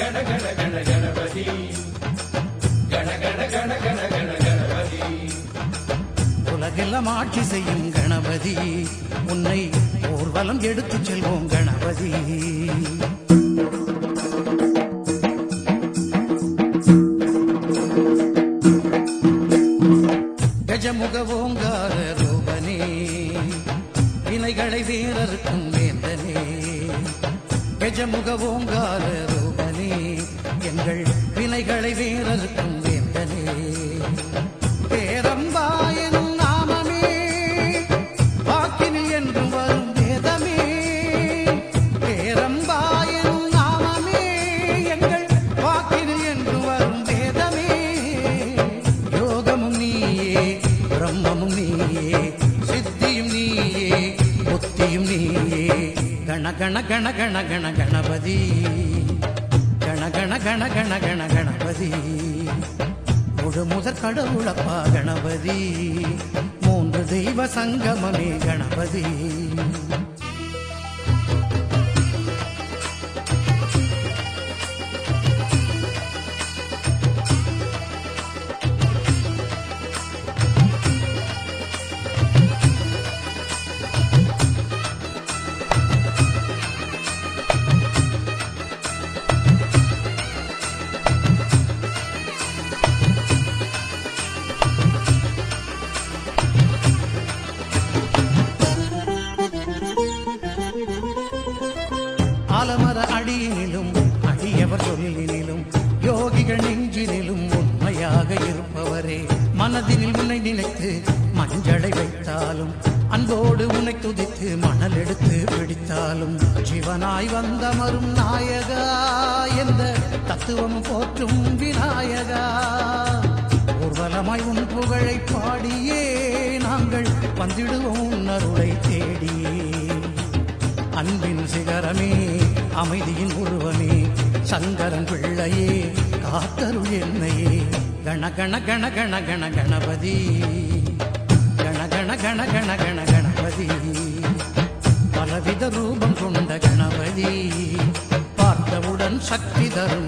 கண கண கண கணபதி கண கண கண கண கண கணபதி. உலகெல்லாம் ஆட்சி செய்யும் கணபதி, உன்னை ஊர்வலம் எடுத்துச் செல்வோம் கணபதி. கஜமுக ஓங்கார ரூபனே, வினைகளை வீரருக்கும் வேந்தனே. கஜமுக ஓங்கார ரூபனே, எங்கள் வினைகளை வீரருக்கும் வேந்தனே. பேரம்பாயனும் நாமமே வாக்கினில் என்றும் வரும் வேதமே. பேரம்பாயனும் நாமமே எங்கள் வாக்கினில் என்றும் வரும் வேதமே. யோகமும் நீயே, பிரம்மமும் நீயே, சித்தியும் நீயே, புத்தியும் நீயே. கண கண கண கண கண கணபதி கண கண கண கண கண கணபதி. முழு முதற் கடவுளப்பா கணபதி, மூன்று தெய்வ சங்கமமே கணபதி. ஆலமர அடியினிலும் அடியவர் சொல்லினிலும் யோகிகள் நெஞ்சினிலும் உண்மையாக இருப்பவரே. மனதினில் உன்னை நினைத்து மஞ்சளை வைத்தாலும், அன்போடு உன்னை துதித்து மணல் எடுத்து பிடித்தாலும், ஜீவனாய் வந்தமரும் நாயகா, எந்த தத்துவம் போற்றும் விநாயகா. ஊர்வலமாய் உன் புகழை பாடியே நாங்கள் வந்திடுவோம் அருளை தேடியே. அன்பின் சிகரமே, அமைதியின் உருவமே, சங்கரன் பிள்ளையே, காத்தருள் என்னையே. கண கண கண கண கண கணபதி கண கண கண கண கண கணபதி. பலவித ரூபம் கொண்ட கணபதி, பார்த்தவுடன் சக்தி தரும்